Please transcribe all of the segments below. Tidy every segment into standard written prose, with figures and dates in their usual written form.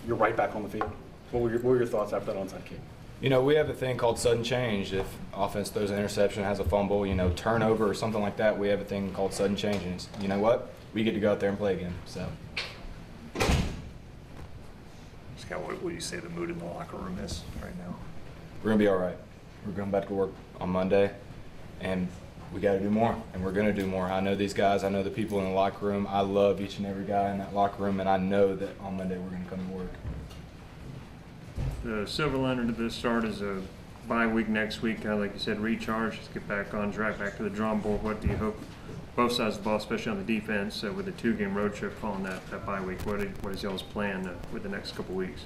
you're right back on the field. What were your thoughts after that onside kick? You know, we have a thing called sudden change. If offense throws an interception, has a fumble, you know, turnover or something like that, we have a thing called sudden change. And you know what? We get to go out there and play again. So. Scott, what would you say the mood in the locker room is right now? We're going to be all right. We're going back to work on Monday, and we got to do more, and we're going to do more. I know these guys. I know the people in the locker room. I love each and every guy in that locker room, and I know that on Monday we're going to come to work. The silver lining to this start is a bye week next week. Kind of like you said, recharge, just get back on track, back to the drawing board. What do you hope, both sides of the ball, especially on the defense, with a 2-game road trip following that bye week? What is y'all's plan with the next couple weeks?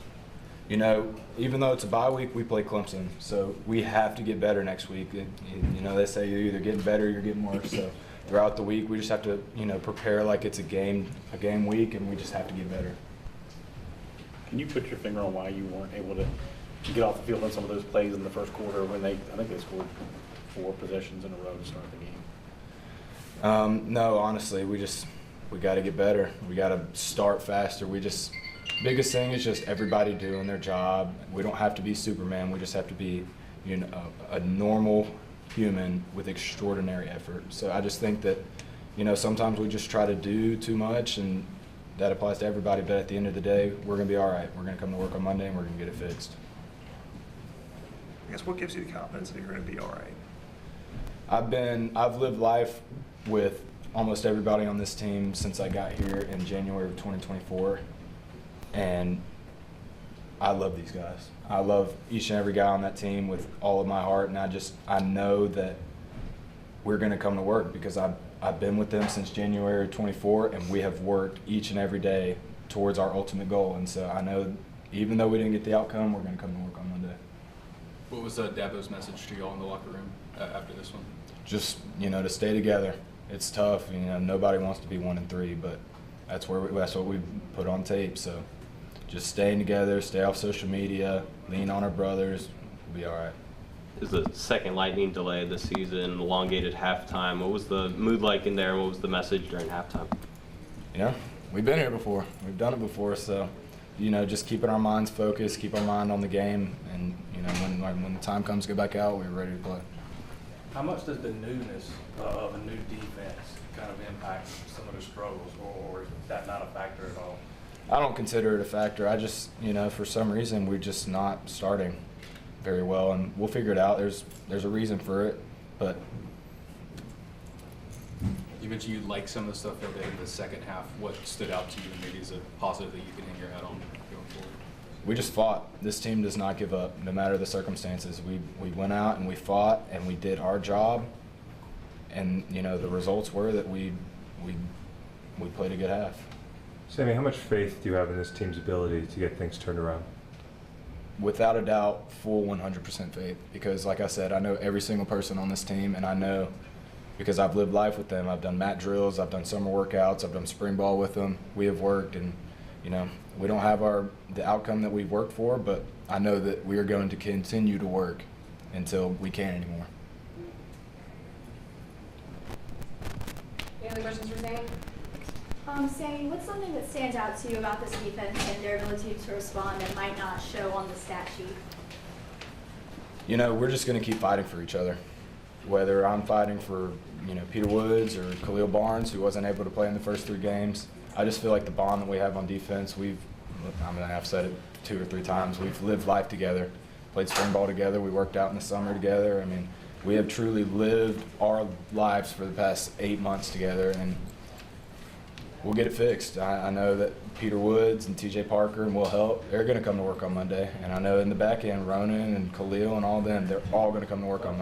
You know, even though it's a bye week, we play Clemson, so we have to get better next week. You know, they say you're either getting better or you're getting worse. So throughout the week, we just have to, you know, prepare like it's a game week, and we just have to get better. Can you put your finger on why you weren't able to get off the field on some of those plays in the first quarter when I think they scored 4 possessions in a row to start the game? No, honestly, we got to get better. We got to start faster. Biggest thing is just everybody doing their job. We don't have to be Superman. We just have to be, you know, a normal human with extraordinary effort. So I just think that, you know, sometimes we just try to do too much, and that applies to everybody. But at the end of the day, we're going to be all right. We're going to come to work on Monday, and we're going to get it fixed. I guess what gives you the confidence that you're going to be all right? I've lived life with almost everybody on this team since I got here in January of 2024. And I love these guys. I love each and every guy on that team with all of my heart, and I know that we're going to come to work because I've been with them since January 24, and we have worked each and every day towards our ultimate goal. And so I know even though we didn't get the outcome, we're going to come to work on Monday. What was Dabo's message to y'all in the locker room after this one? Just, you know, to stay together. It's tough. You know, nobody wants to be 1-3, but that's what we put on tape. So just staying together, stay off social media, lean on our brothers, we'll be all right. It was the second lightning delay of the season, elongated halftime. What was the mood like in there, and what was the message during halftime? You know, we've been here before. We've done it before, so, you know, just keeping our minds focused, keep our mind on the game, and, you know, when the time comes to go back out, we're ready to play. How much does the newness of a new defense kind of impact some of the struggles, or is that not a factor at all? I don't consider it a factor. I just, you know, for some reason we're just not starting very well, and we'll figure it out. There's a reason for it, but You mentioned you like some of the stuff that in the second half. What stood out to you and maybe is a positive that you can hang your hat on going forward? we just fought. This team does not give up, no matter the circumstances. We went out and we fought and we did our job, and you know the results were that we played a good half. Sammy, how much faith do you have in this team's ability to get things turned around? Without a doubt, full 100% faith, because like I said, I know every single person on this team, and I know because I've lived life with them. I've done mat drills, I've done summer workouts, I've done spring ball with them. We have worked, and you know, we don't have the outcome that we've worked for, but I know that we are going to continue to work until we can't anymore. Any other questions for Sammy? Sammy, what's something that stands out to you about this defense and their ability to respond that might not show on the stat sheet? You know, we're just going to keep fighting for each other. Whether I'm fighting for, you know, Peter Woods or Khalil Barnes, who wasn't able to play in the first 3 games, I just feel like the bond that we have on defense, I've said it 2 or 3 times, we've lived life together, played spring ball together, we worked out in the summer together. I mean, we have truly lived our lives for the past 8 months together, and we'll get it fixed. I know that Peter Woods and TJ Parker and Will Help, they're going to come to work on Monday. And I know in the back end, Ronan and Khalil and all them, they're all going to come to work on Monday.